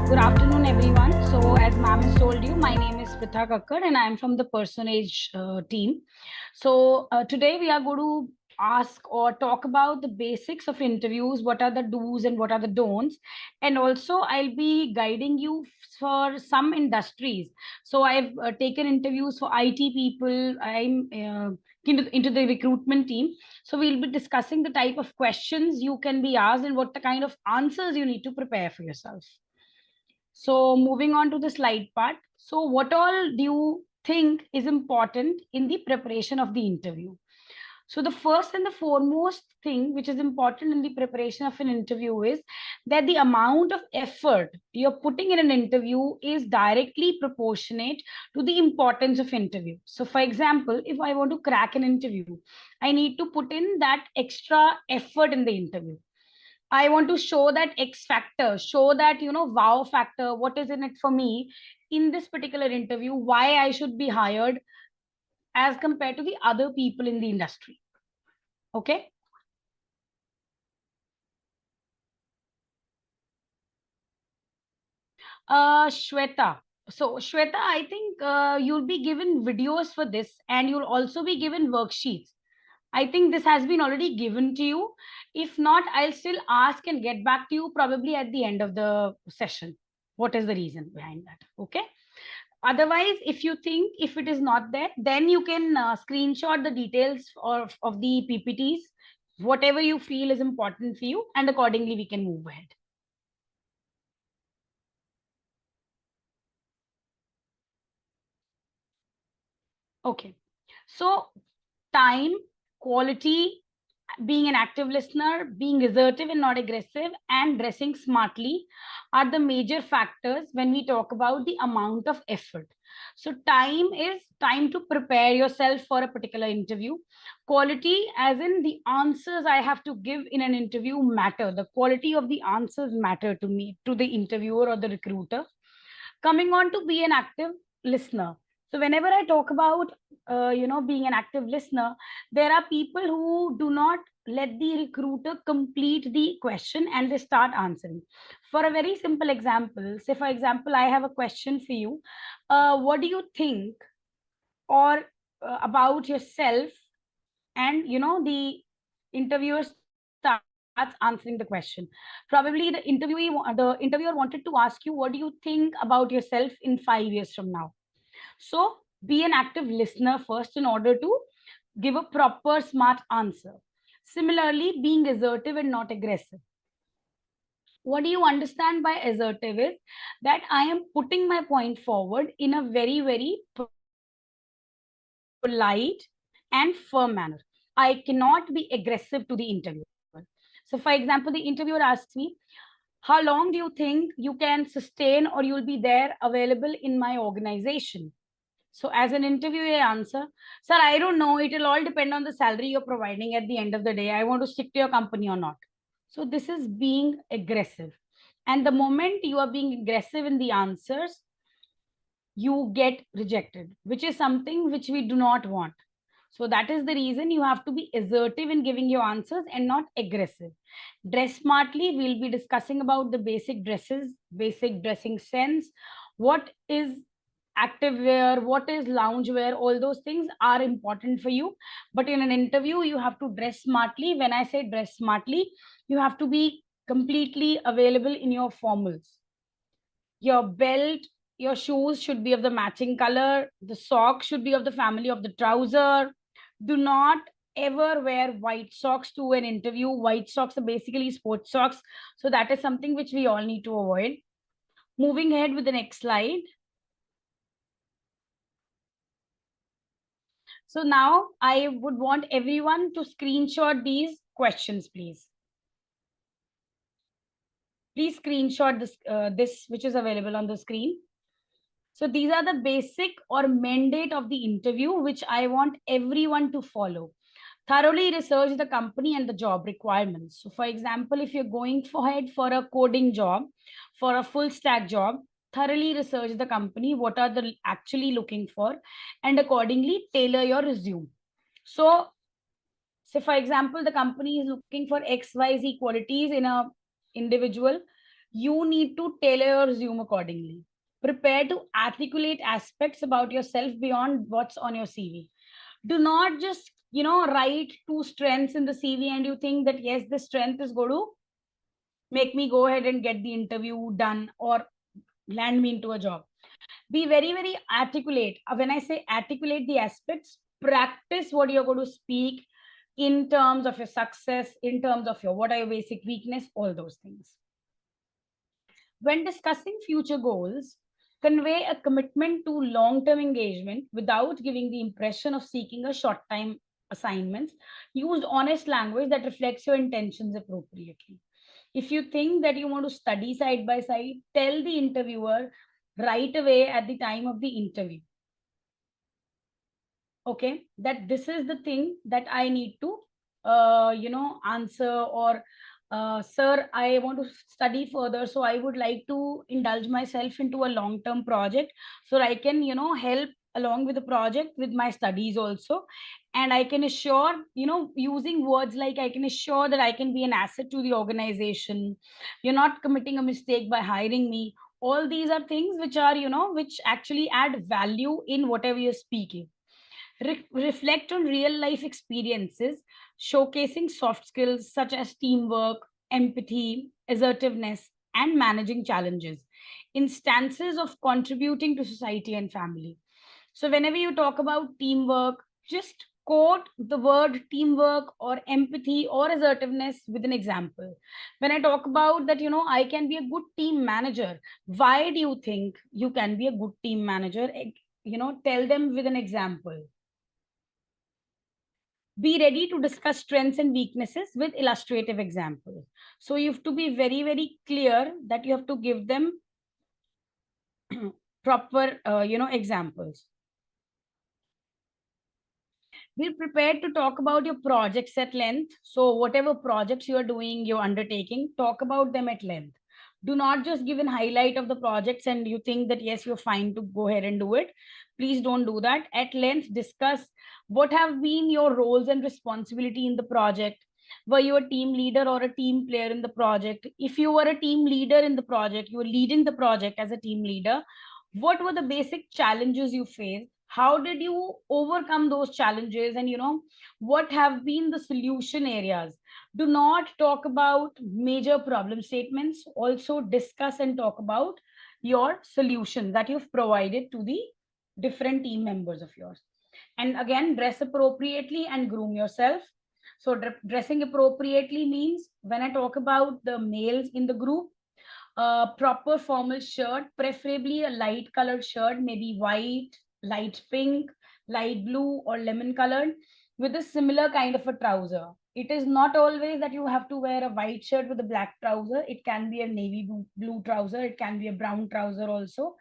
Good afternoon, everyone. So, as ma'am has told you, my name is Pritha Kakkar and I am from the Personage team. So, today we are going to ask or talk about the basics of interviews, what are the do's and what are the don'ts. And also, I'll be guiding you for some industries. So, I've taken interviews for IT people, I'm into the recruitment team. So, we'll be discussing the type of questions you can be asked and what the kind of answers you need to prepare for yourself. So moving on to the slide part. So what all do you think is important in the preparation of the interview? So the first and the foremost thing which is important in the preparation of an interview is that the amount of effort you're putting in an interview is directly proportionate to the importance of interview. So for example, if I want to crack an interview, I need to put in that extra effort in the interview. I want to show that X factor, show that, wow factor, what is in it for me in this particular interview, why I should be hired as compared to the other people in the industry. Okay. Shweta. So, Shweta, I think you'll be given videos for this and you'll also be given worksheets. I think this has been already given to you. If not, I'll still ask and get back to you probably at the end of the session. What is the reason behind that? Okay. Otherwise, if you think if it is not there, then you can screenshot the details of the PPTs, whatever you feel is important for you, and accordingly we can move ahead. Okay. So time, quality, being an active listener, being assertive and not aggressive, and dressing smartly are the major factors when we talk about the amount of effort. So, time is time to prepare yourself for a particular interview. Quality, as in the answers I have to give in an interview, matter. The quality of the answers matter to me, to the interviewer or the recruiter. Coming on to be an active listener. So whenever I talk about being an active listener, there are people who do not let the recruiter complete the question and they start answering. For a very simple example, say for example, I have a question for you. What do you think or about yourself? And the interviewer starts answering the question. Probably the interviewer wanted to ask you, what do you think about yourself in 5 years from now? So be an active listener first in order to give a proper smart answer. Similarly, being assertive and not aggressive. What do you understand by assertive is that I am putting my point forward in a very, very polite and firm manner. I cannot be aggressive to the interviewer. So, for example, the interviewer asks me, how long do you think you can sustain or you'll be there available in my organization? So, as an interviewer, I answer, sir, I don't know. It will all depend on the salary you're providing at the end of the day. I want to stick to your company or not. So, this is being aggressive. And the moment you are being aggressive in the answers, you get rejected, which is something which we do not want. So that is the reason you have to be assertive in giving your answers and not aggressive. Dress smartly. We'll be discussing about the basic dresses, basic dressing sense, what is active wear, what is lounge wear. All those things are important for you. But in an interview, you have to dress smartly. When I say dress smartly, you have to be completely available in your formals. Your belt, your shoes should be of the matching color. The sock should be of the family of the trouser. Do not ever wear white socks to an interview. White socks are basically sports socks. So that is something which we all need to avoid. Moving ahead with the next slide. So now I would want everyone to screenshot these questions, please. Please screenshot this which is available on the screen. So these are the basic or mandate of the interview, which I want everyone to follow. Thoroughly research the company and the job requirements. So for example, if you're going ahead for a coding job, for a full stack job, thoroughly research the company, what are they actually looking for, and accordingly tailor your resume. So for example, the company is looking for XYZ qualities in a individual. you need to tailor your resume accordingly. Prepare to articulate aspects about yourself beyond what's on your CV. Do not just, write two strengths in the CV and you think that, yes, this strength is going to make me go ahead and get the interview done or land me into a job. Be very, very articulate. When I say articulate the aspects, practice what you're going to speak in terms of your success, in terms of your what are your basic weakness, all those things. When discussing future goals, convey a commitment to long-term engagement without giving the impression of seeking a short-time assignments. Use honest language that reflects your intentions appropriately. If you think that you want to study side by side, tell the interviewer right away at the time of the interview, okay, that this is the thing that I need to answer, or sir, I want to study further, so I would like to indulge myself into a long term project so I can help along with the project with my studies also. And I can assure, using words like I can assure that I can be an asset to the organization, you're not committing a mistake by hiring me. All these are things which are, which actually add value in whatever you're speaking. Reflect on real life experiences, showcasing soft skills such as teamwork, empathy, assertiveness, and managing challenges, instances of contributing to society and family. So, whenever you talk about teamwork, just quote the word teamwork or empathy or assertiveness with an example. When I talk about that, I can be a good team manager. Why do you think you can be a good team manager? Tell them with an example. Be ready to discuss strengths and weaknesses with illustrative examples. So you have to be very, very clear that you have to give them proper, examples. Be prepared to talk about your projects at length. So whatever projects you are doing, you're undertaking, talk about them at length. Do not just give an highlight of the projects and you think that yes, you're fine to go ahead and do it. Please don't do that. At length, discuss what have been your roles and responsibility in the project. Were you a team leader or a team player in the project? If you were a team leader in the project, you were leading the project as a team leader, what were the basic challenges you faced? How did you overcome those challenges? And what have been the solution areas? Do not talk about major problem statements. Also discuss and talk about your solution that you've provided to the different team members of yours. And again, dress appropriately and groom yourself. So dressing appropriately means, when I talk about the males in the group, a proper formal shirt, preferably a light colored shirt, maybe white, light pink, light blue, or lemon colored, with a similar kind of a trouser. It is not always that you have to wear a white shirt with a black trouser. It can be a navy blue trouser. It can be a brown trouser also.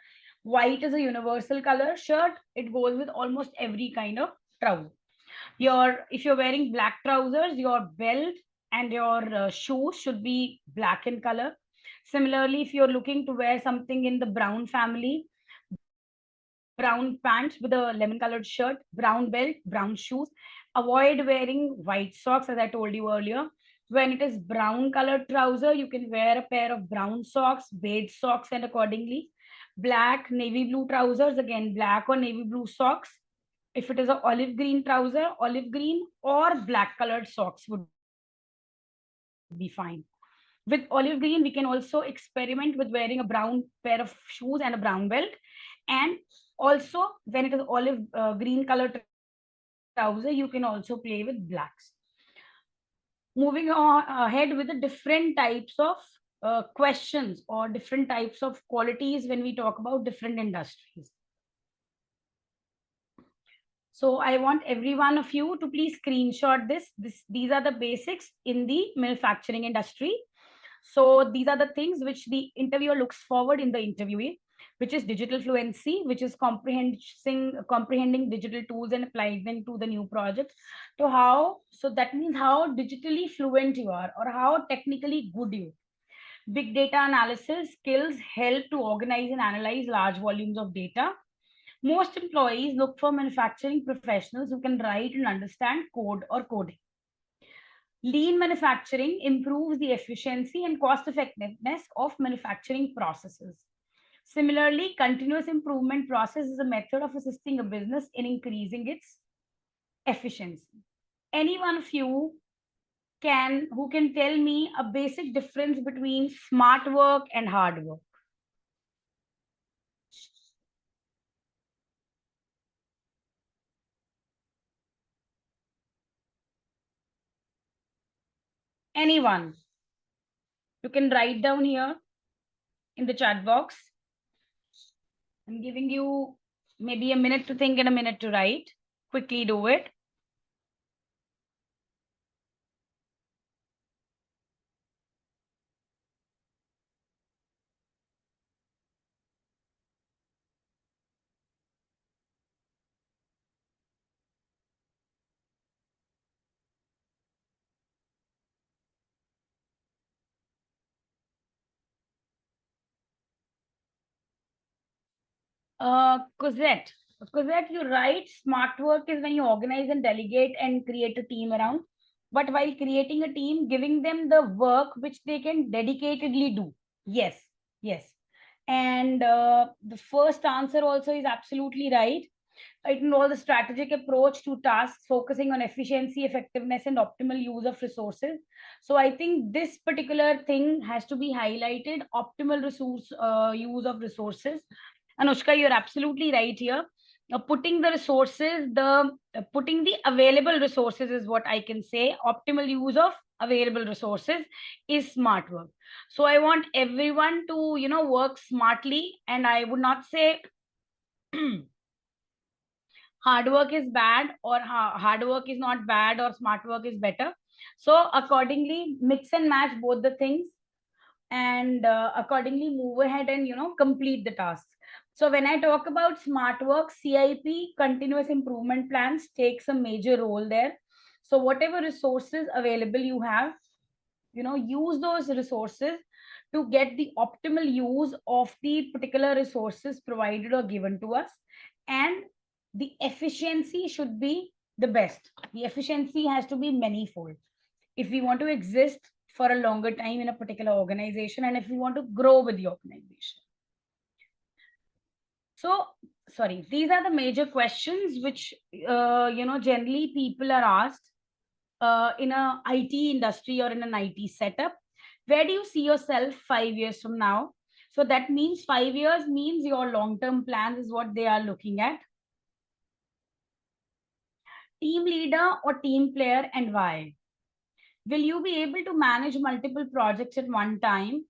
White is a universal color shirt. It goes with almost every kind of trouser. If you're wearing black trousers, your belt and your shoes should be black in color. Similarly, if you're looking to wear something in the brown family, brown pants with a lemon colored shirt, brown belt, brown shoes. Avoid wearing white socks, as I told you earlier. When it is brown colored trouser, you can wear a pair of brown socks, beige socks, and accordingly. Black, navy blue trousers, again, black or navy blue socks. If it is an olive green trouser, olive green or black colored socks would be fine. With olive green, we can also experiment with wearing a brown pair of shoes and a brown belt. And also, when it is olive green colored trouser, you can also play with blacks. Moving on ahead with the different types of questions or different types of qualities when we talk about different industries. So I want every one of you to please screenshot this. These are the basics in the manufacturing industry. So these are the things which the interviewer looks forward in the interviewee, which is digital fluency, which is comprehending digital tools and applying them to the new project. So that means how digitally fluent you are or how technically good you. Big data analysis skills help to organize and analyze large volumes of data. Most employees look for manufacturing professionals who can write and understand code or coding. Lean manufacturing improves the efficiency and cost effectiveness of manufacturing processes. Similarly, continuous improvement process is a method of assisting a business in increasing its efficiency. Any one of you who can tell me a basic difference between smart work and hard work? Anyone? You can write down here in the chat box. I'm giving you maybe a minute to think and a minute to write. Quickly do it. Cosette. Cosette, you write smart work is when you organize and delegate and create a team around. But while creating a team, giving them the work which they can dedicatedly do. Yes, yes. And the first answer also is absolutely right. It involves a strategic approach to tasks, focusing on efficiency, effectiveness, and optimal use of resources. So I think this particular thing has to be highlighted: optimal resource use of resources. Anushka, you're absolutely right here. Putting the resources, putting the available resources is what I can say. Optimal use of available resources is smart work. So I want everyone to, work smartly, and I would not say hard work is bad or hard work is not bad or smart work is better. So accordingly, mix and match both the things, and accordingly move ahead and complete the tasks. So when I talk about smart work, CIP, continuous improvement plans, takes a major role there. So whatever resources available you have, use those resources to get the optimal use of the particular resources provided or given to us. And the efficiency should be the best. The efficiency has to be manifold if we want to exist for a longer time in a particular organization, and if we want to grow with the organization. So, sorry, these are the major questions which generally people are asked in a IT industry or in an IT setup. Where do you see yourself 5 years from now? So that means 5 years means your long-term plans is what they are looking at. Team leader or team player, and why? Will you be able to manage multiple projects at one time?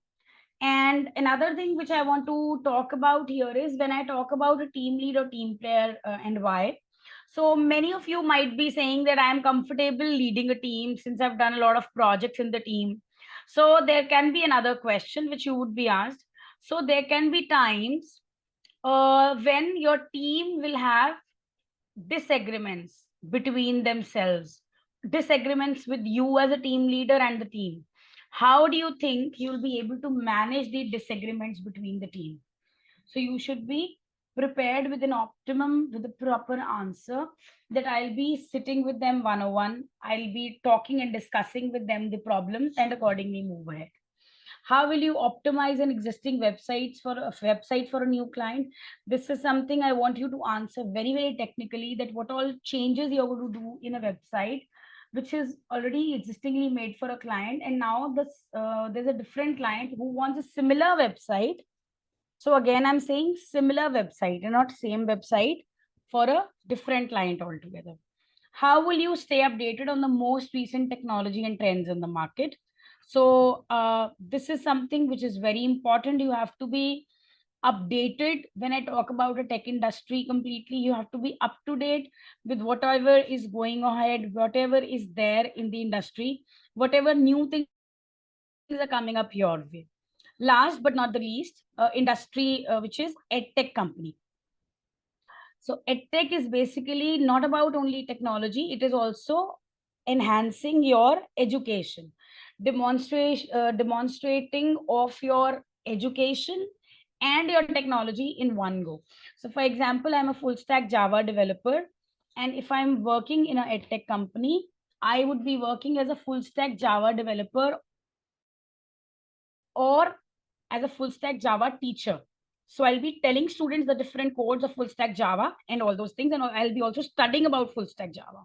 And another thing which I want to talk about here is when I talk about a team lead or team player, and why. So many of you might be saying that I am comfortable leading a team since I've done a lot of projects in the team. So there can be another question which you would be asked. So there can be times when your team will have disagreements between themselves, disagreements with you as a team leader and the team. How do you think you'll be able to manage the disagreements between the team? So you should be prepared with an optimum, with a proper answer, that I'll be sitting with them one-on-one. I'll be talking and discussing with them the problems and accordingly move ahead. How will you optimize an existing website for a new client? This is something I want you to answer very, very technically, that what all changes you're going to do in a website which is already existingly made for a client, and now there's a different client who wants a similar website. So again, I'm saying similar website and not same website for a different client altogether. How will you stay updated on the most recent technology and trends in the market? So this is something which is very important. You have to be updated. When I talk about a tech industry completely, you have to be up to date with whatever is going ahead, whatever is there in the industry, whatever new things are coming up your way. Last but not the least, industry which is edtech company. So edtech is basically not about only technology, it is also enhancing your education, demonstrating of your education and your technology in one go. So for example, I'm a full stack Java developer, and if I'm working in a edtech company, I would be working as a full stack Java developer or as a full stack Java teacher. So I'll be telling students the different codes of full stack Java and all those things, and I'll be also studying about full stack Java.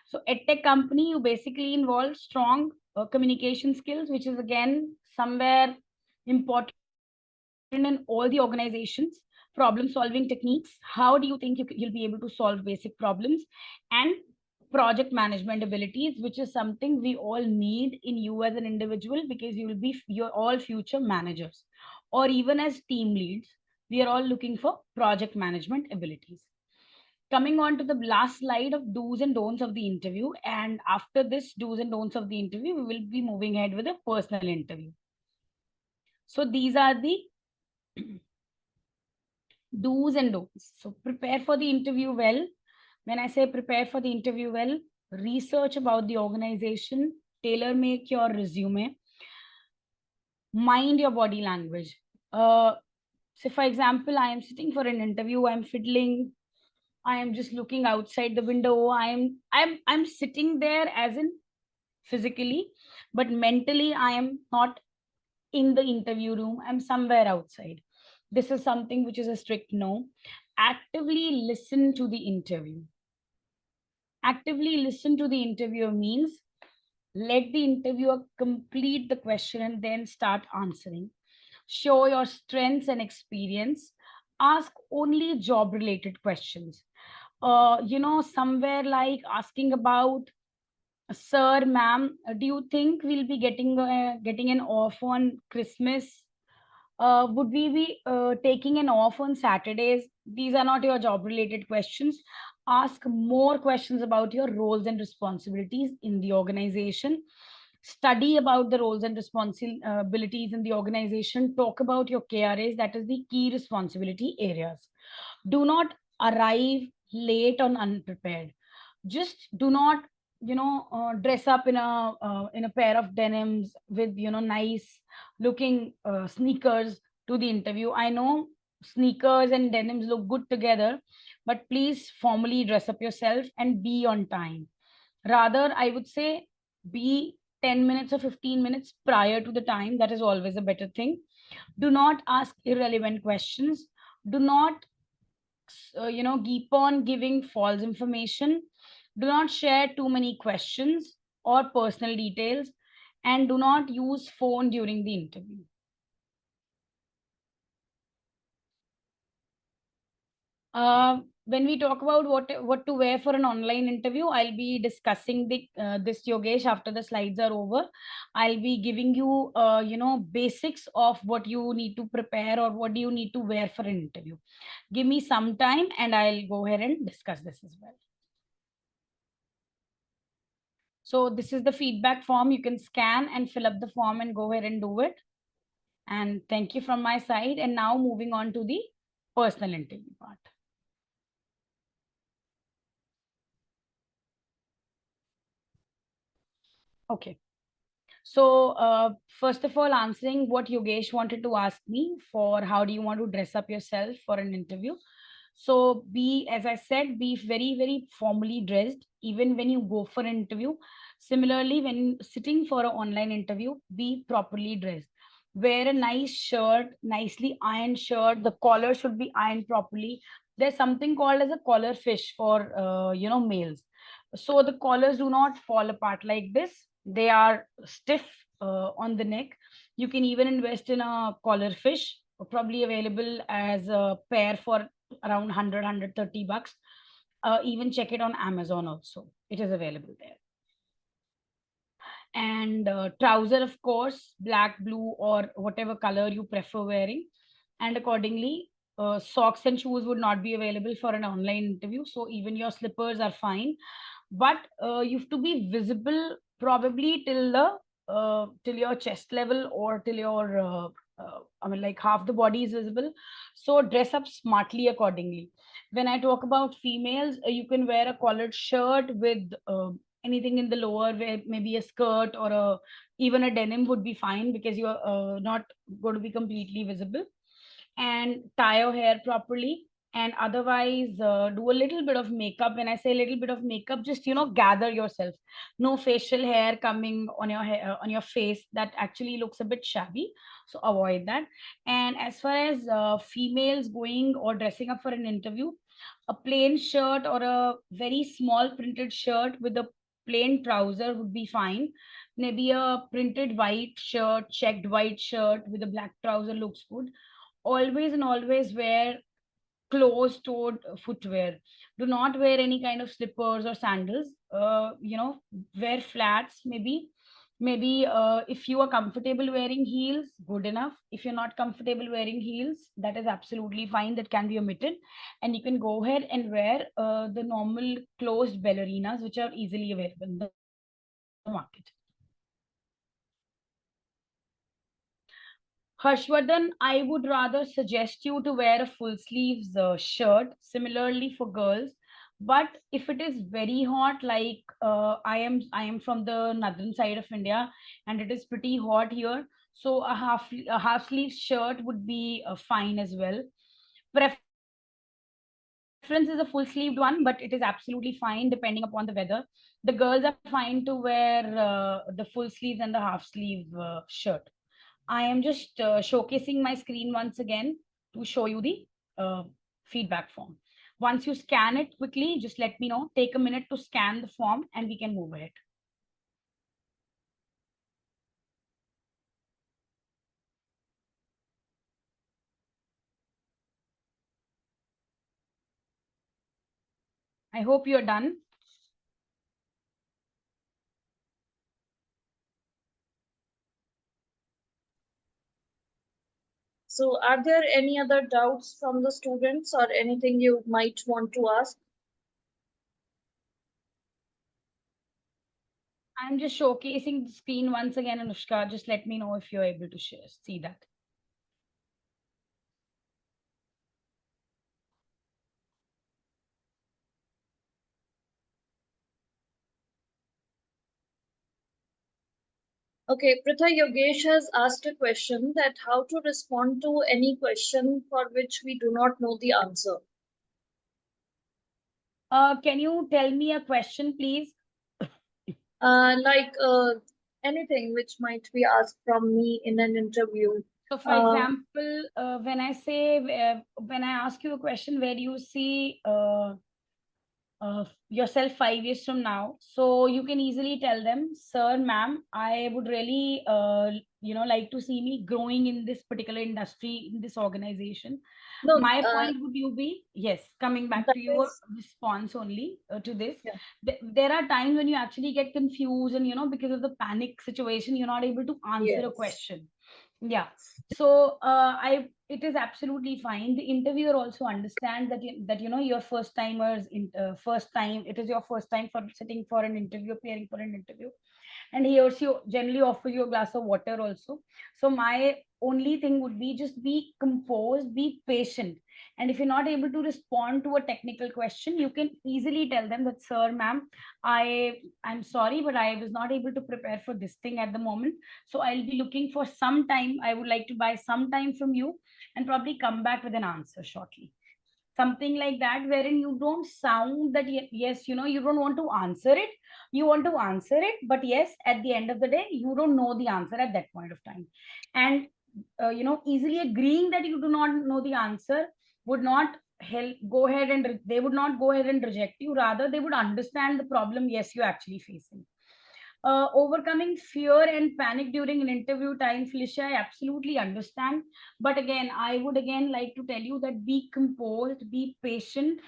So edtech company, you basically involve strong communication skills, which is again somewhere important in all the organizations. Problem solving techniques. How do you think you'll be able to solve basic problems? And project management abilities, which is something we all need in you as an individual, because you're all future managers, or even as team leads. We are all looking for project management abilities. Coming on to the last slide of do's and don'ts of the interview. And after this do's and don'ts of the interview, we will be moving ahead with a personal interview. So these are the do's and don'ts. So prepare for the interview well. When I say prepare for the interview well, research about the organization, tailor make your resume, mind your body language. So for example, I am sitting for an interview, I'm fiddling, I am just looking outside the window. I'm sitting there as in physically, but mentally I am not in the interview room. I'm somewhere outside. This is something which is a strict no. Actively listen to the interview. Actively listen to the interviewer means let the interviewer complete the question and then start answering. Show your strengths and experience. Ask only job related questions. Somewhere like asking about, sir, ma'am, do you think we'll be getting an off on Christmas? Would we be taking an off on Saturdays? These are not your job related questions. Ask more questions about your roles and responsibilities in the organization. Study about the roles and responsibilities in the organization. Talk about your KRAs, that is the key responsibility areas. Do not arrive late or unprepared. Just do not dress up in a pair of denims with nice looking sneakers to the interview. I know sneakers and denims look good together, but please formally dress up yourself and be on time. Rather, I would say be 10 minutes or 15 minutes prior to the time. That is always a better thing. Do not ask irrelevant questions. Do not keep on giving false information. Do not share too many questions or personal details, and do not use phone during the interview. When we talk about what to wear for an online interview, I'll be discussing this, Yogesh, after the slides are over. I'll be giving you basics of what you need to prepare or what do you need to wear for an interview. Give me some time and I'll go ahead and discuss this as well. So this is the feedback form. You can scan and fill up the form and go ahead and do it. And thank you from my side. And now moving on to the personal interview part. Okay. So first of all, answering what Yogesh wanted to ask me for, how do you want to dress up yourself for an interview? So as I said, be very, very formally dressed, even when you go for an interview. Similarly, when sitting for an online interview, be properly dressed. Wear a nice shirt, nicely ironed shirt. The collar should be ironed properly. There's something called as a collar fish for, males. So the collars do not fall apart like this. They are stiff on the neck. You can even invest in a collar fish, probably available as a pair for around 100 bucks. Even check it on Amazon also, it is available there. And trouser, of course, black, blue, or whatever color you prefer wearing. And accordingly, socks and shoes would not be available for an online interview, so even your slippers are fine. But you have to be visible probably till your chest level, or till your like half the body is visible. So dress up smartly accordingly. When I talk about females, you can wear a collared shirt with anything in the lower, where maybe a skirt or even a denim would be fine, because you're not going to be completely visible. And tie your hair properly. and otherwise do a little bit of makeup. When I say a little bit of makeup, just gather yourself. No facial hair coming on your hair, on your face, that actually looks a bit shabby, so avoid that. And as far as females going or dressing up for an interview, a plain shirt or a very small printed shirt with a plain trouser would be fine. Maybe a printed white shirt, checked white shirt with a black trouser looks good. Always and always wear closed-toed footwear. Do not wear any kind of slippers or sandals. Wear flats maybe. Maybe if you are comfortable wearing heels, good enough. If you're not comfortable wearing heels, that is absolutely fine. That can be omitted, and you can go ahead and wear the normal closed ballerinas, which are easily available in the market. Harshvardhan, I would rather suggest you to wear a full sleeves shirt, similarly for girls. But if it is very hot, like I am from the northern side of India, and it is pretty hot here, so a half sleeve shirt would be fine as well. Preference is a full sleeved one, but it is absolutely fine depending upon the weather. The girls are fine to wear the full sleeves and the half sleeve shirt. I am just showcasing my screen once again to show you the feedback form. Once you scan it quickly, just let me know. Take a minute to scan the form and we can move ahead. I hope you're done. So, are there any other doubts from the students or anything you might want to ask? I'm just showcasing the screen once again, Anushka. Just let me know if you're able to see that. Okay, Pritha Yogesh has asked a question that how to respond to any question for which we do not know the answer. Can you tell me a question, please? Like anything which might be asked from me in an interview. So, for Uh, example, when I ask you a question, where do you see yourself 5 years from now? So you can easily tell them, sir, ma'am, I would really, like to see me growing in this particular industry, in this organization. no, My point would you be, yes, coming back that to your is, response only to this. yeah, There are times when you actually get confused, and because of the panic situation, you're not able to answer a yes. question. Yeah. So I it is absolutely fine. The interviewer also understands that your first timers in first time, it is your first time for sitting for an interview, appearing for an interview, and he or she generally offers you a glass of water also. So my only thing would be, just be composed, be patient. And if you're not able to respond to a technical question, you can easily tell them that, sir, ma'am, I'm sorry, but I was not able to prepare for this thing at the moment, so I'll be looking for some time. I would like to buy some time from you and probably come back with an answer shortly. Something like that, wherein you don't sound that yes, you don't want to answer it. You want to answer it, but yes, at the end of the day, you don't know the answer at that point of time. And easily agreeing that you do not know the answer would not help. Go ahead and they would not go ahead and reject you. Rather, they would understand the problem, yes, you're actually facing. Overcoming fear and panic during an interview time, Felicia, I absolutely understand. But again, I would again like to tell you that be composed, be patient,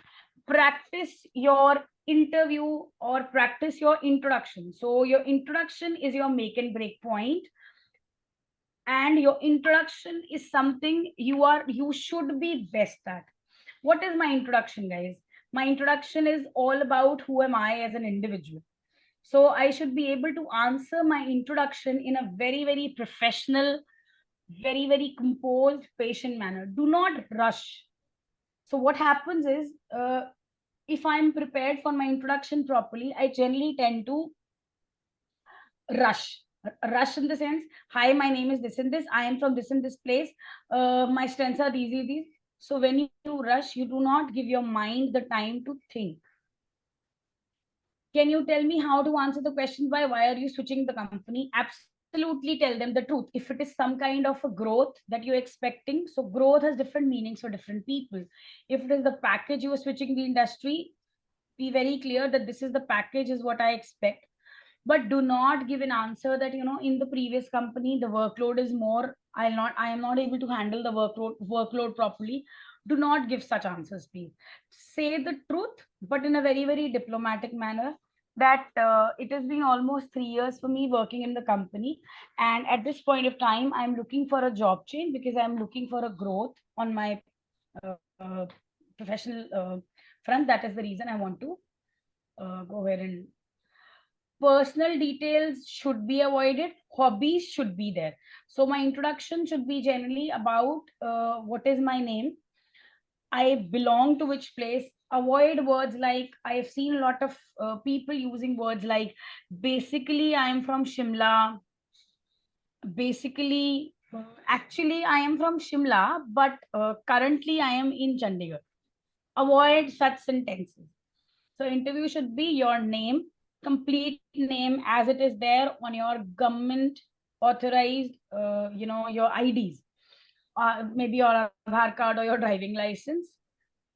practice your interview or practice your introduction. So your introduction is your make and break point, and your introduction is something you should be best at. What is my introduction, guys? My introduction is all about who am I as an individual. So I should be able to answer my introduction in a very, very professional, very, very composed, patient manner. Do not rush. So what happens is, if I'm prepared for my introduction properly, I generally tend to rush. Rush in the sense, hi, my name is this and this. I am from this and this place. My strengths are these. So when you rush, you do not give your mind the time to think. Can you tell me how to answer the question by why are you switching the company? Absolutely tell them the truth. If it is some kind of a growth that you're expecting, so growth has different meanings for different people. If it is the package you are switching the industry, be very clear that this is the package is what I expect. But do not give an answer that in the previous company the workload is more, I am not able to handle the workload properly. Do not give such answers, please. Say the truth, but in a very very diplomatic manner, that it has been almost 3 years for me working in the company, and at this point of time I'm looking for a job change because I'm looking for a growth on my professional front. That is the reason I want to go ahead. And personal details should be avoided, hobbies should be there. So my introduction should be generally about what is my name, I belong to which place. Avoid words like, I have seen a lot of people using words like basically I am from Shimla, basically actually I am from Shimla, but currently I am in Chandigarh. Avoid such sentences. So interview should be your name, complete name as it is there on your government authorized, your IDs, maybe your Aadhaar card or your driving license.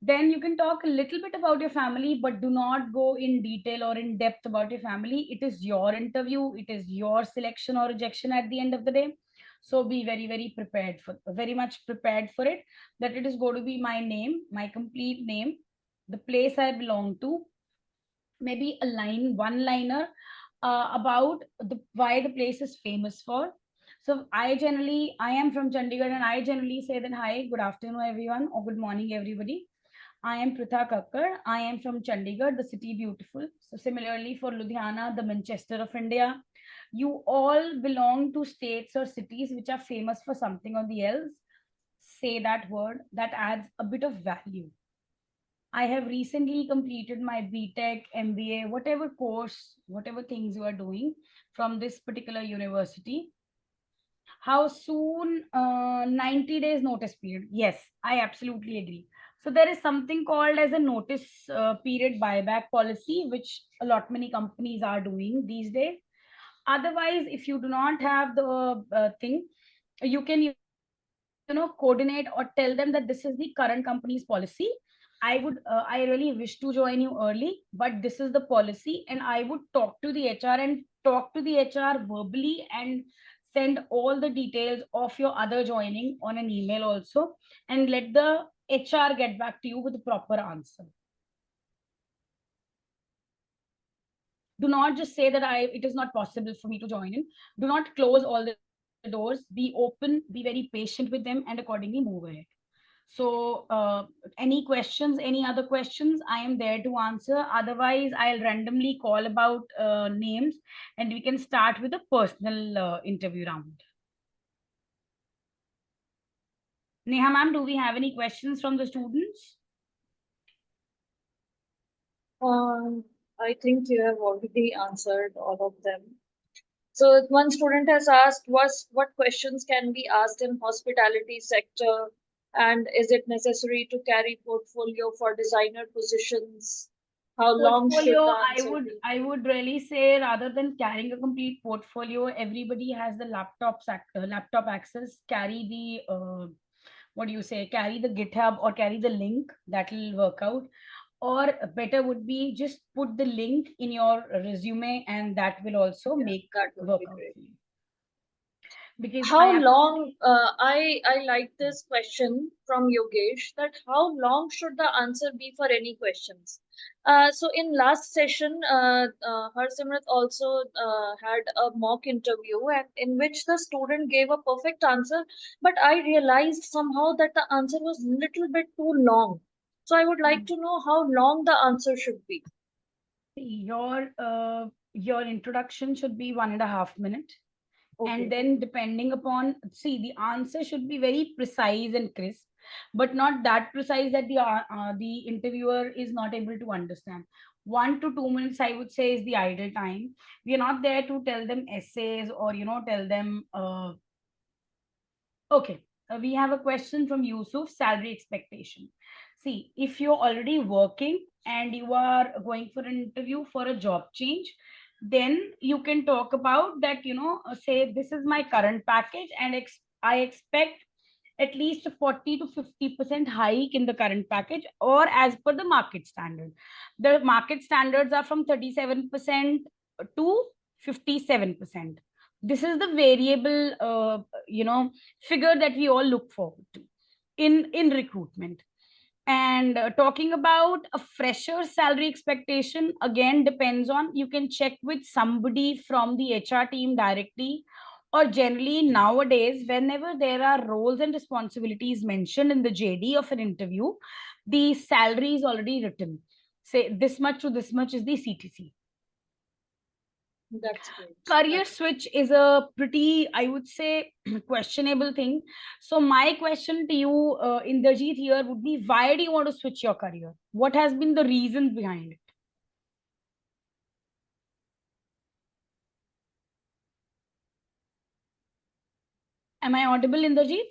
Then you can talk a little bit about your family, but do not go in detail or in depth about your family. It is your interview, it is your selection or rejection at the end of the day. So be very, very prepared for, very much prepared for it, that it is going to be my name, my complete name, the place I belong to, maybe a line, one liner about the why the place is famous for. So I am from Chandigarh, and I generally say that hi, good afternoon everyone, or good morning everybody. I am Pritha Kakkar. I am from Chandigarh, the city beautiful. So similarly for Ludhiana, the Manchester of India. You all belong to states or cities which are famous for something or the else. Say that word, that adds a bit of value. I have recently completed my BTech, MBA, whatever course, whatever things you are doing from this particular university. How soon? 90 days notice period. Yes, I absolutely agree. So there is something called as a notice period buyback policy, which a lot many companies are doing these days. Otherwise, if you do not have the thing, you can coordinate or tell them that this is the current company's policy. I really wish to join you early, but this is the policy, and I would talk to the HR and talk to the HR verbally and send all the details of your other joining on an email also, and let the HR get back to you with the proper answer. Do not just say that it is not possible for me to join in. Do not close all the doors. Be open, be very patient with them, and accordingly move ahead. So, any questions, any other questions, I am there to answer. Otherwise, I'll randomly call about names, and we can start with a personal interview round. Neha ma'am, do we have any questions from the students? I think you have already answered all of them. So one student has asked what questions can be asked in hospitality sector, and is it necessary to carry portfolio for designer positions? How long should Portfolio, the I answer would be? I would really say, rather than carrying a complete portfolio, everybody has the laptop access. Carry the what do you say? Carry the GitHub or carry the link. That will work out. Or better would be just put the link in your resume, and that will also Yeah, make that would work be out great. for you. Because How I long, absolutely I like this question from Yogesh, that how long should the answer be for any questions? So in last session, Harsimrat also had a mock interview, and in which the student gave a perfect answer, but I realized somehow that the answer was little bit too long. So I would like to know how long the answer should be. your introduction should be 1.5 minutes, and Okay. then depending upon, see, the answer should be very precise and crisp, but not that precise that the interviewer is not able to understand. 1 to 2 minutes, I would say, is the ideal time. We are not there to tell them essays or tell them okay. we have a question from Yusuf, salary expectation. See, if you're already working and you are going for an interview for a job change, then you can talk about that, say, this is my current package and I expect at least 40 to 50% hike in the current package, or as per the market standard. The market standards are from 37% to 57%. This is the variable figure that we all look forward to in recruitment. And talking about a fresher salary expectation, again depends on, you can check with somebody from the HR team directly, or generally nowadays whenever there are roles and responsibilities mentioned in the JD of an interview, the salary is already written. Say this much to this much is the CTC. That's great. Career switch is a pretty, I would say, questionable thing. So my question to you, Inderjeet, here would be, why do you want to switch your career? What has been the reasons behind it? Am I audible, Inderjeet?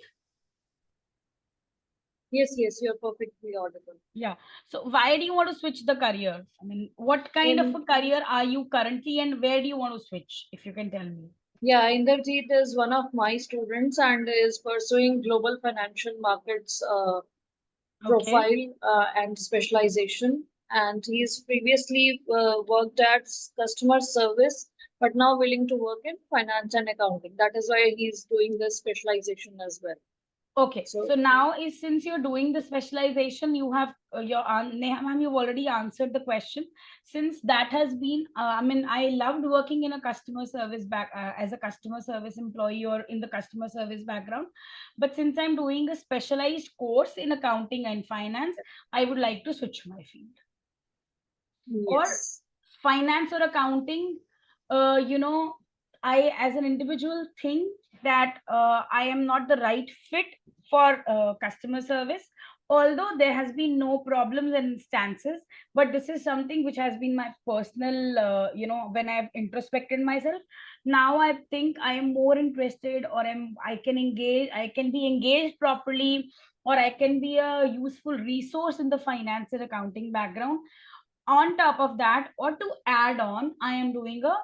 Yes, you're perfectly audible. Yeah. So why do you want to switch the career? I mean, what kind of In a career are you currently, and where do you want to switch, if you can tell me? Yeah, Inderjeet is one of my students and is pursuing global financial markets Okay. profile and specialization. And he's previously worked as customer service, but now willing to work in finance and accounting. That is why he's doing this specialization as well. Okay, So, so now is, since you're doing the specialization, you have Neha ma'am, you've already answered the question. Since that has been, I mean, I loved working in a customer service as a customer service employee or in the customer service background. But since I'm doing a specialized course in accounting and finance, I would like to switch my field. Or yes. finance or accounting, you know, I as an individual think that I am not the right fit for customer service, although there has been no problems and instances. But this is something which has been my personal, when I've introspected myself, now I think I am more interested, or I can be engaged properly, or I can be a useful resource in the finance and accounting background. On top of that, or to add on, I am doing a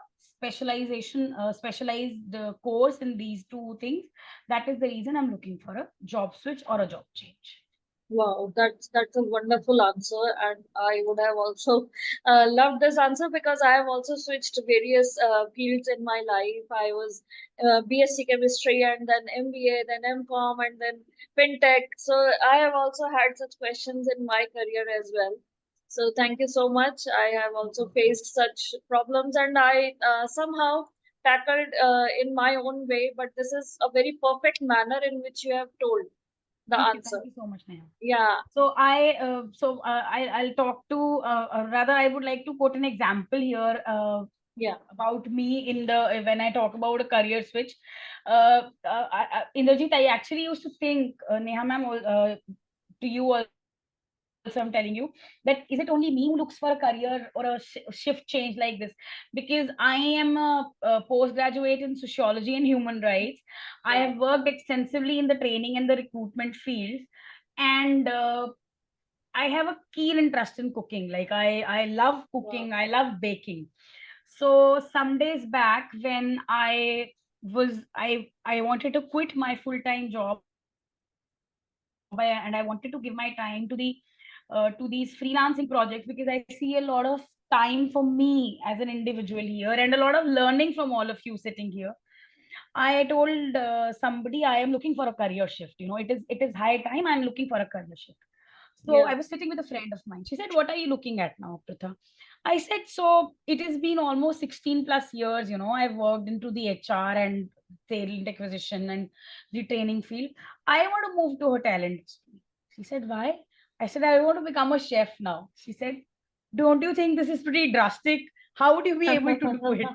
specialized course in these two things. That is the reason I'm looking for a job switch or a job change. Wow, that's a wonderful answer, and I would have also loved this answer because I have also switched various fields in my life. I was BSc chemistry and then MBA, then MCom, and then FinTech. So I have also had such questions in my career as well. So thank you so much. I have also faced such problems, and I somehow tackled in my own way. But this is a very perfect manner in which you have told the Thank you, answer. thank you so much, Neha. Yeah, I'll talk to, rather I would like to quote an example here, yeah. about me in the, when I talk about a career switch. Indrajit, I actually used to think, Neha ma'am, to you also I'm telling you, that is it only me who looks for a career or a shift change like this? Because I am a postgraduate in sociology and human rights. I have Wow. worked extensively in the training and the recruitment field, and I have a keen interest in cooking. Like I love Wow. cooking, I love baking. So some days back, when I wanted to quit my full-time job, and I wanted to give my time to these freelancing projects, because I see a lot of time for me as an individual here, and a lot of learning from all of you sitting here. I told somebody, I am looking for a career shift. It is high time. I'm looking for a career shift. So Yeah. I was sitting with a friend of mine. She said, "What are you looking at now, Pritha?" I said, "So it has been almost 16 plus years. I've worked into the HR and talent acquisition and the training field. I want to move to hotel industry." She said, "Why?" I said, "I want to become a chef now." She said, "Don't you think this is pretty drastic? How would you be able to do it?"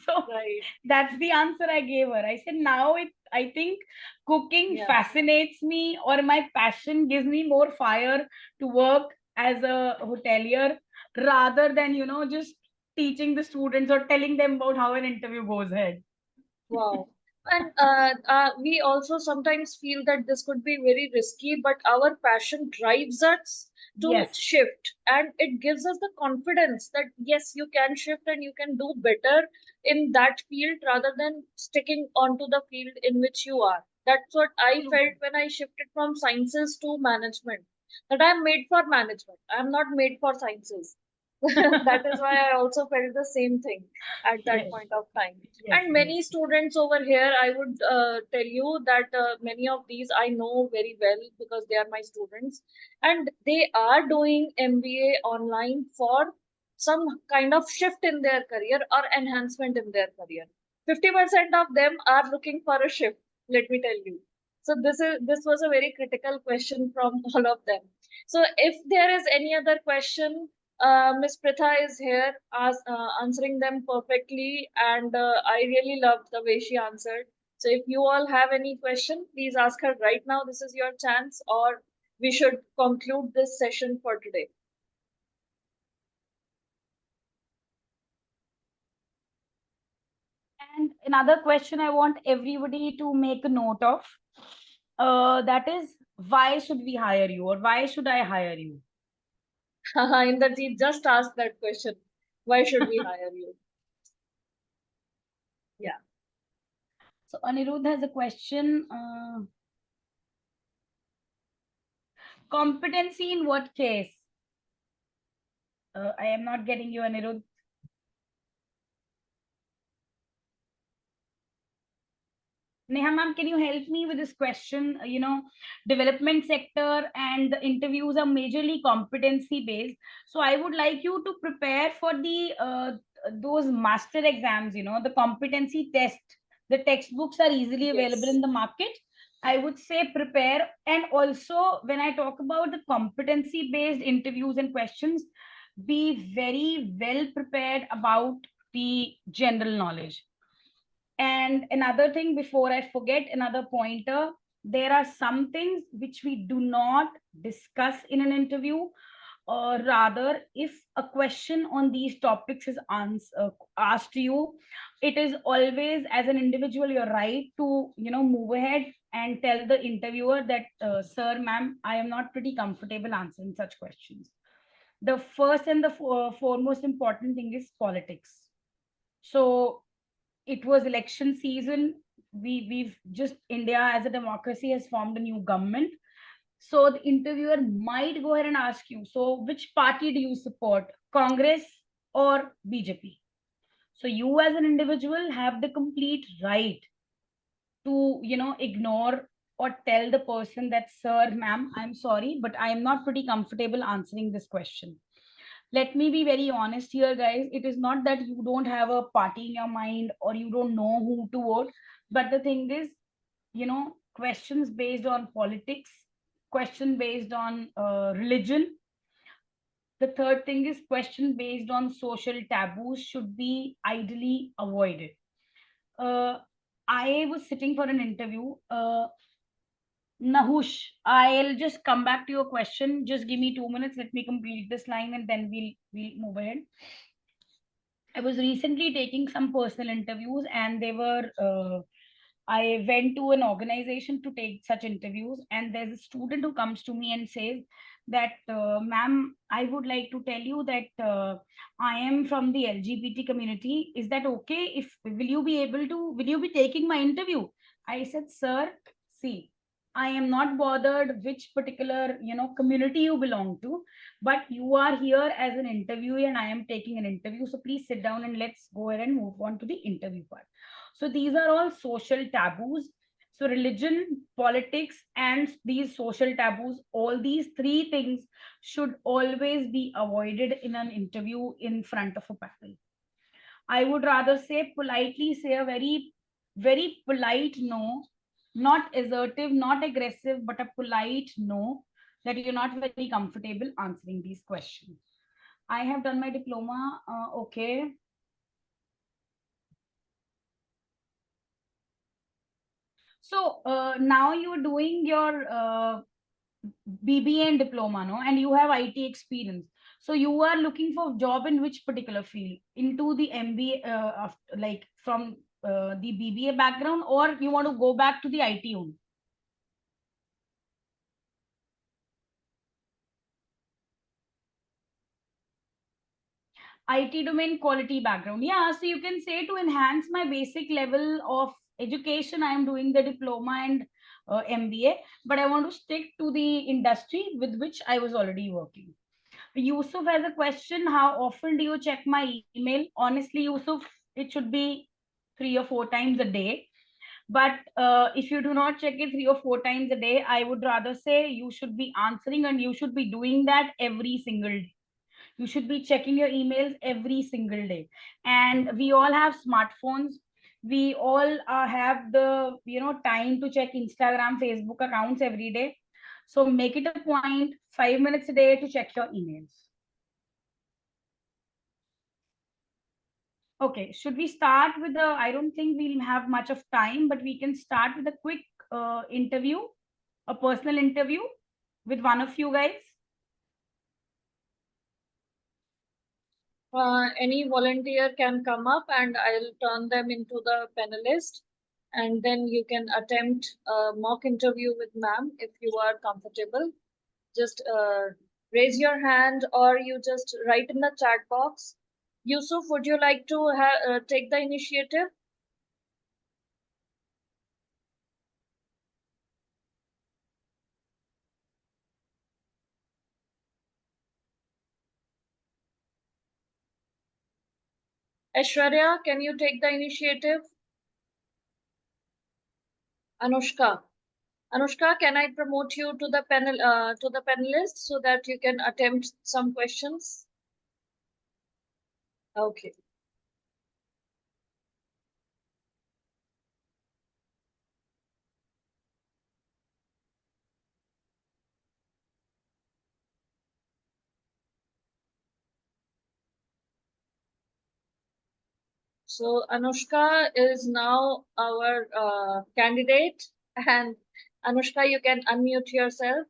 So Right. that's the answer I gave her. I said, now I think cooking Yeah. fascinates me, or my passion gives me more fire to work as a hotelier, rather than, just teaching the students or telling them about how an interview goes ahead. Wow. And we also sometimes feel that this could be very risky, but our passion drives us to Yes. shift, and it gives us the confidence that yes, you can shift and you can do better in that field rather than sticking onto the field in which you are. That's what I felt when I shifted from sciences to management. That I'm made for management. I'm not made for sciences. That is why I also felt the same thing at that Yes. point of time. Yes. And Yes. many students over here, I would tell you that many of these I know very well because they are my students, and they are doing MBA online for some kind of shift in their career or enhancement in their career. 50% of them are looking for a shift, let me tell you. So this was a very critical question from all of them. So if there is any other question, Miss Pritha is here answering them perfectly, and I really loved the way she answered. So if you all have any question, please ask her right now. This is your chance, or we should conclude this session for today. And another question I want everybody to make a note of, that is, why should we hire you, or why should I hire you? Inderjeet just asked that question. Why should we hire you? Yeah. So Anirudh has a question. Competency in what case? I am not getting you, Anirudh. Neha ma'am, can you help me with this question? Development sector and the interviews are majorly competency based. So I would like you to prepare for the those master exams. The competency test. The textbooks are easily available Yes. in the market. I would say prepare. And also, when I talk about the competency based interviews and questions, be very well prepared about the general knowledge. And another thing, before I forget, another pointer, there are some things which we do not discuss in an interview, or rather, if a question on these topics is asked to you, it is always, as an individual, your right to move ahead and tell the interviewer that, sir, ma'am, I am not pretty comfortable answering such questions. The first and the foremost important thing is politics. So it was election season. We've just, India as a democracy has formed a new government. So the interviewer might go ahead and ask you, so which party do you support, Congress or BJP? So you as an individual have the complete right to ignore or tell the person that, sir, ma'am, I'm sorry, but I am not pretty comfortable answering this question. Let me be very honest here, guys. It is not that you don't have a party in your mind or you don't know who to vote, but the thing is, questions based on politics, question based on religion. The third thing is question based on social taboos should be ideally avoided. uh, I was sitting for an interview. Nahush, I'll just come back to your question. Just give me 2 minutes. Let me complete this line and then we'll move ahead. I was recently taking some personal interviews, and they were. I went to an organization to take such interviews, and there's a student who comes to me and says that, "Ma'am, I would like to tell you that I am from the LGBT community. Is that okay? If will you be taking my interview?" I said, "Sir, see, I am not bothered which particular community you belong to, but you are here as an interviewee and I am taking an interview. So please sit down and let's go ahead and move on to the interview part." So these are all social taboos. So religion, politics, and these social taboos, all these three things should always be avoided in an interview in front of a panel. I would rather say politely say a very, very polite no, not assertive, not aggressive, but a polite no, that you're not very comfortable answering these questions. I have done my diploma. Okay. So now you're doing your BBA and diploma, no, and you have IT experience. So you are looking for job in which particular field? Into the MBA, like from the BBA background, or you want to go back to the IT only? IT domain quality background. Yeah, so you can say to enhance my basic level of education, I am doing the diploma and MBA, but I want to stick to the industry with which I was already working. Yusuf has a question. How often do you check my email? Honestly, Yusuf, it should be 3 or 4 times a day. But if you do not check it 3 or 4 times a day, I would rather say you should be answering, and you should be doing that every single day. You should be checking your emails every single day. And we all have smartphones. We all have the time to check Instagram, Facebook accounts every day. So make it a point, 5 minutes a day, to check your emails. Okay, should we start with the, I don't think we'll have much of time, but we can start with a quick interview, a personal interview with one of you guys. Any volunteer can come up and I'll turn them into the panelist, and then you can attempt a mock interview with ma'am if you are comfortable. Just raise your hand or you just write in the chat box. Yusuf, would you like to take the initiative? Aishwarya, can you take the initiative? Anushka. Anushka, can I promote you to the panelist so that you can attempt some questions? Okay. So Anushka is now our candidate, and Anushka, you can unmute yourself.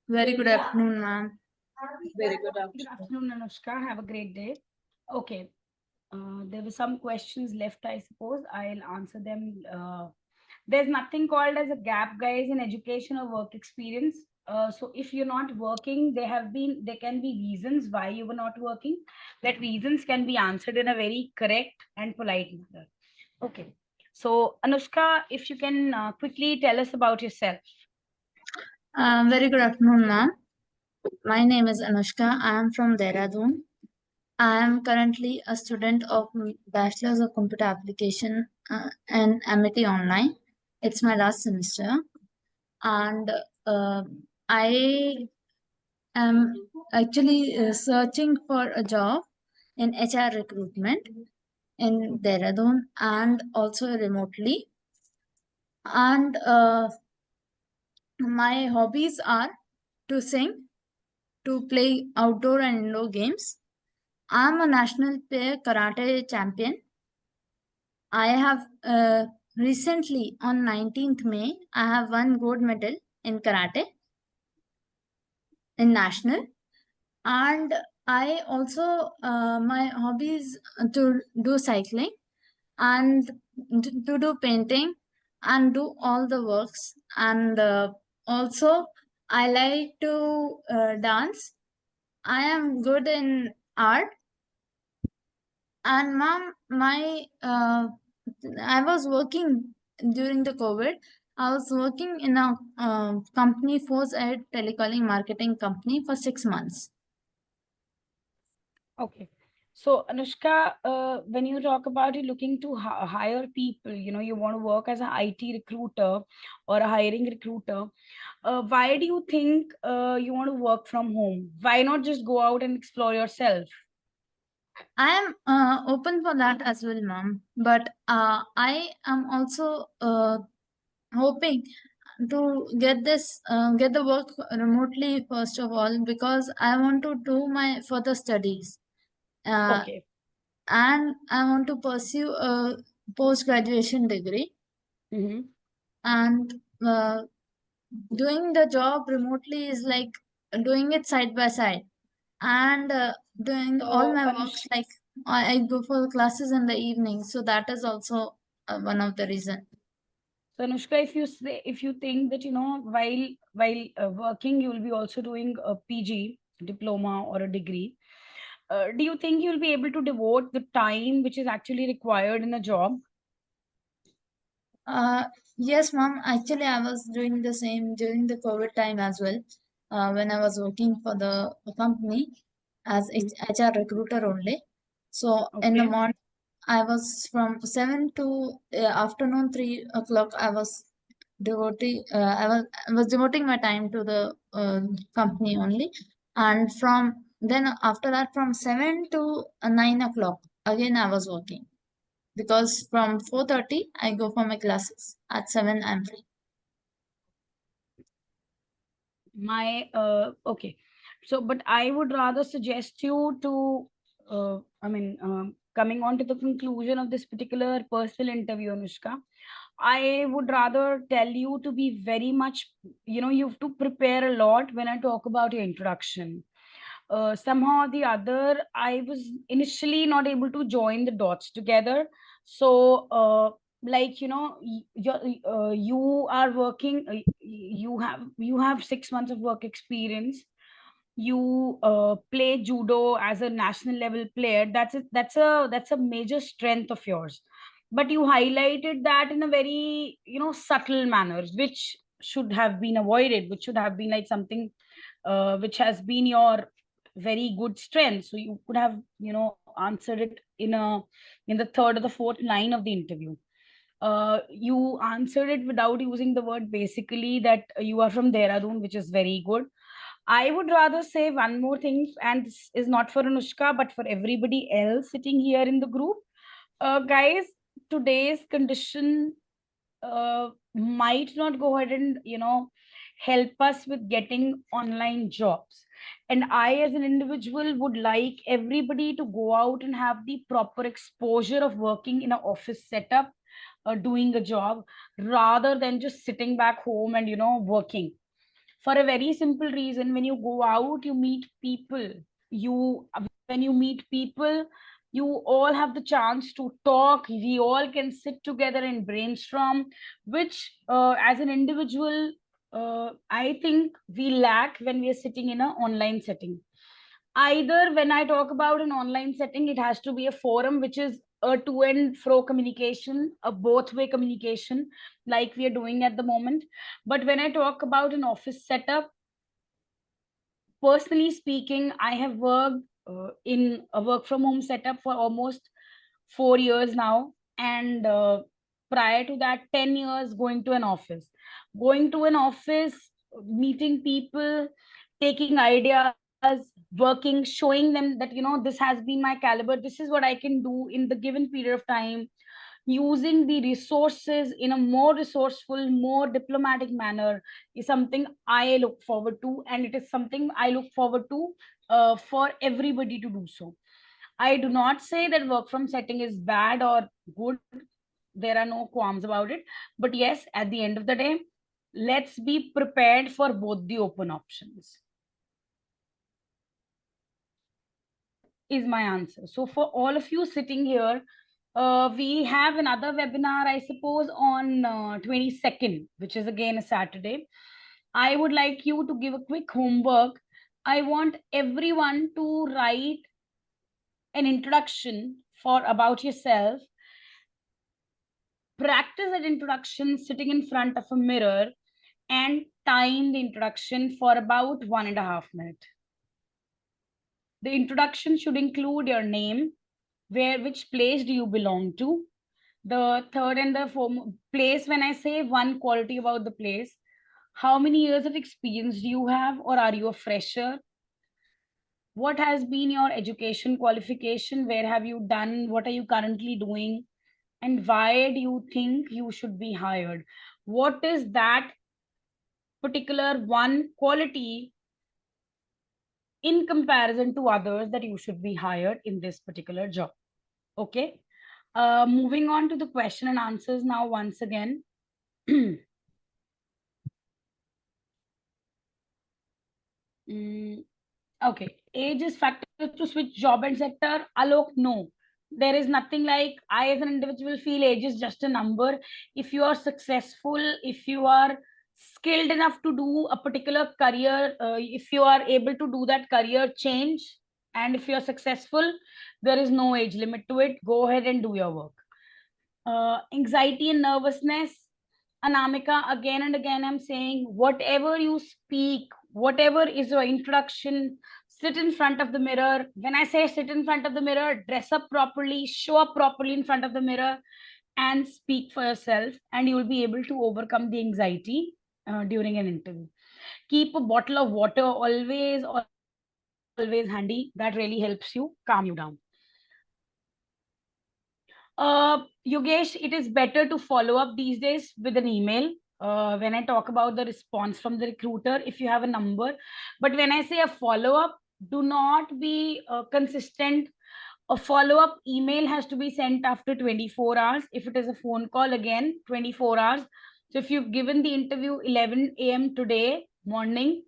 Very good afternoon, ma'am. Very good Good afternoon. afternoon, Anushka. Have a great day. Okay. There were some questions left, I suppose. I'll answer them. There's nothing called as a gap, guys, in education or work experience. So if you're not working, there can be reasons why you were not working. That reasons can be answered in a very correct and polite manner. Okay. So Anushka, if you can quickly tell us about yourself. Very good afternoon, ma'am. My name is Anushka. I am from Dehradun. I am currently a student of Bachelor's of Computer Application and Amity Online. It's my last semester, and I am actually searching for a job in HR recruitment in Dehradun and also remotely. And my hobbies are to sing, to play outdoor and indoor games. I'm a national player karate champion. I have recently on 19th May, I have won gold medal in karate in national. And I also, my hobbies to do cycling and to do painting and do all the works. And also, I like to dance. I am good in art. And ma'am, I was working during the COVID. I was working in a company, Force Ed telecalling marketing company for 6 months. Okay. So, Anushka, when you talk about you looking to hire people, you want to work as an IT recruiter or a hiring recruiter, why do you think you want to work from home? Why not just go out and explore yourself? I am open for that as well, ma'am. But I am also hoping to get the work remotely first of all, because I want to do my further studies. Okay. And I want to pursue a post graduation degree. Mm-hmm. And doing the job remotely is like doing it side by side, and doing all my works like I go for the classes in the evening, so that is also one of the reason. So Anushka, if you think that while working you will be also doing a PG diploma or a degree, do you think you'll be able to devote the time which is actually required in a job? Uh, yes, ma'am. Actually, I was doing the same during the COVID time as well. When I was working for the company as HR recruiter only. So in the Okay. morning, I was from 7 to afternoon 3 o'clock. I was devoting my time to the company only, and from then after that from 7 to 9 o'clock again I was working because from 4:30 I go for my classes. At 7 I'm free. Okay. So, but I would rather suggest you to, coming on to the conclusion of this particular personal interview, Anushka, I would rather tell you to be very much, you have to prepare a lot when I talk about your introduction. Somehow or the other, I was initially not able to join the dots together. So, like you are working, you have 6 months of work experience. You play judo as a national level player. That's a major strength of yours. But you highlighted that in a very subtle manner, which should have been avoided, which should have been like something which has been your very good strength. So you could have answered it in the third or the fourth line of the interview. You answered it without using the word basically that you are from Dehradun, which is very good. I would rather say one more thing, and this is not for Anushka, but for everybody else sitting here in the group. Guys, today's condition might not go ahead and help us with getting online jobs. And I, as an individual, would like everybody to go out and have the proper exposure of working in an office setup, doing a job, rather than just sitting back home and working. For a very simple reason, when you go out, you meet people. You When you meet people, you all have the chance to talk. We all can sit together and brainstorm, which as an individual, I think we lack when we are sitting in an online setting. Either when I talk about an online setting, it has to be a forum which is a to and fro communication, a both way communication, like we are doing at the moment. But when I talk about an office setup, personally speaking, I have worked in a work from home setup for almost 4 years now. And prior to that, 10 years going to an office. Going to an office, meeting people, taking ideas, working, showing them that, this has been my caliber. This is what I can do in the given period of time, using the resources in a more resourceful, more diplomatic manner, is something I look forward to, and it is something I look forward to for everybody to do so. I do not say that work from setting is bad or good. There are no qualms about it. But yes, at the end of the day, let's be prepared for both the open options, is my answer. So for all of you sitting here, we have another webinar, I suppose, on 22nd, which is again a Saturday. I would like you to give a quick homework. I want everyone to write an introduction for about yourself. Practice that introduction sitting in front of a mirror and time the introduction for about 1.5 minutes. The introduction should include your name, which place do you belong to, the third and the fourth place. When I say one quality about the place, how many years of experience do you have, or are you a fresher? What has been your education qualification? Where have you done? What are you currently doing? And why do you think you should be hired? What is that particular one quality in comparison to others that you should be hired in this particular job? Okay. Moving on to the question and answers now once again. Okay. Age is factored to switch job and sector? Alok, no. There is nothing like I as an individual feel age is just a number. If you are successful, if you are skilled enough to do a particular career, if you are able to do that career change, and if you are successful, there is no age limit to it. Go ahead and do your work. Anxiety and nervousness, Anamika, again and again, I'm saying whatever you speak, whatever is your introduction, sit in front of the mirror. When I say sit in front of the mirror, dress up properly, show up properly in front of the mirror, and speak for yourself, and you will be able to overcome the anxiety during an interview. Keep a bottle of water always, always handy. That really helps you calm you down. Yogesh, it is better to follow up these days with an email. When I talk about the response from the recruiter, if you have a number, but when I say a follow up, do not be consistent. A follow up email has to be sent after 24 hours. If it is a phone call, again 24 hours. So if you've given the interview 11 a.m. today morning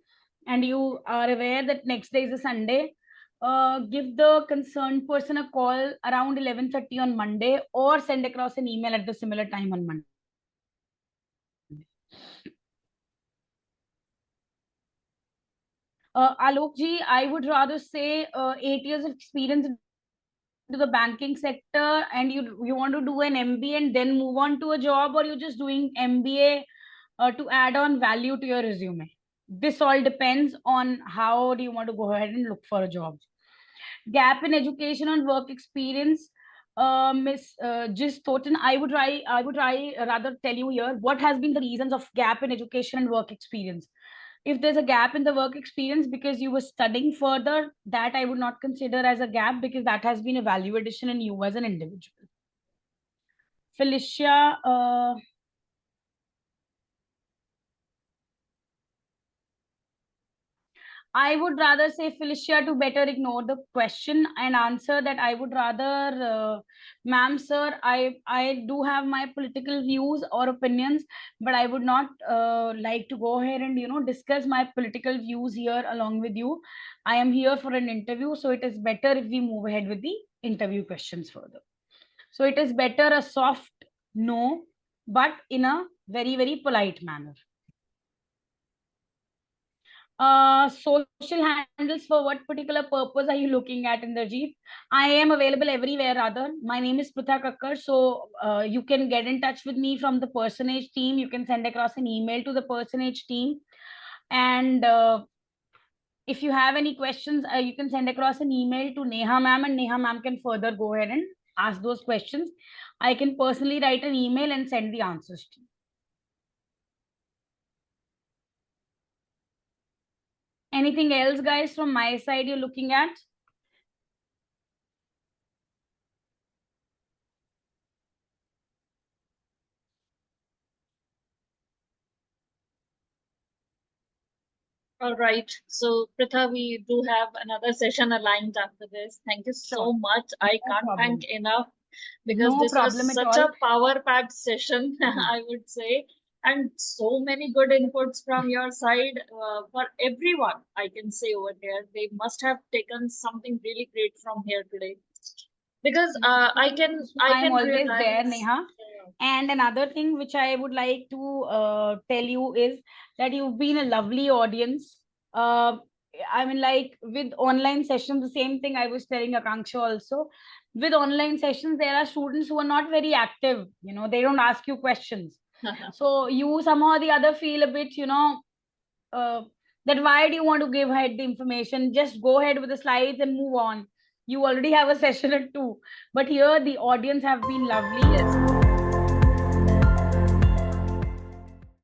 and you are aware that next day is a Sunday, give the concerned person a call around 11:30 on Monday, or send across an email at the similar time on Monday. Alok ji, I would rather say 8 years of experience into the banking sector, and you want to do an MBA and then move on to a job, or you're just doing MBA to add on value to your resume. This all depends on how do you want to go ahead and look for a job. Gap in education and work experience, Miss Jis Totten, I would rather tell you here what has been the reasons of gap in education and work experience. If there's a gap in the work experience because you were studying further, that I would not consider as a gap, because that has been a value addition in you as an individual. Felicia, I would rather say, Felicia, to better ignore the question and answer that I would rather, ma'am, sir, I do have my political views or opinions, but I would not like to go ahead and, discuss my political views here along with you. I am here for an interview, so it is better if we move ahead with the interview questions further. So it is better a soft no, but in a very, very polite manner. Social handles, for what particular purpose are you looking at, Inderjeet? I am available everywhere rather. My name is Pritha Kakkar, so you can get in touch with me from the Personage team. You can send across an email to the Personage team, and if you have any questions, you can send across an email to Neha ma'am, and Neha ma'am can further go ahead and ask those questions. I can personally write an email and send the answers to you. Anything else, guys, from my side you're looking at? All right. So, Pritha, we do have another session aligned after this. Thank you so Sure. much. I No can't problem. thank enough, because No this was problem at such all. a power-packed session, I would say, and so many good inputs from your side for everyone. I can say over here, they must have taken something really great from here today, because I I'm can always there, realize. Neha. And another thing which I would like to tell you is that you've been a lovely audience. Uh, I mean, like with online sessions, the same thing I was telling Akanksha also. With online sessions, there are students who are not very active. They don't ask you questions. So you somehow or the other feel a bit, uh, that why do you want to give ahead the information? Just go ahead with the slides and move on. You already have a session or two. But here the audience have been lovely. Yes.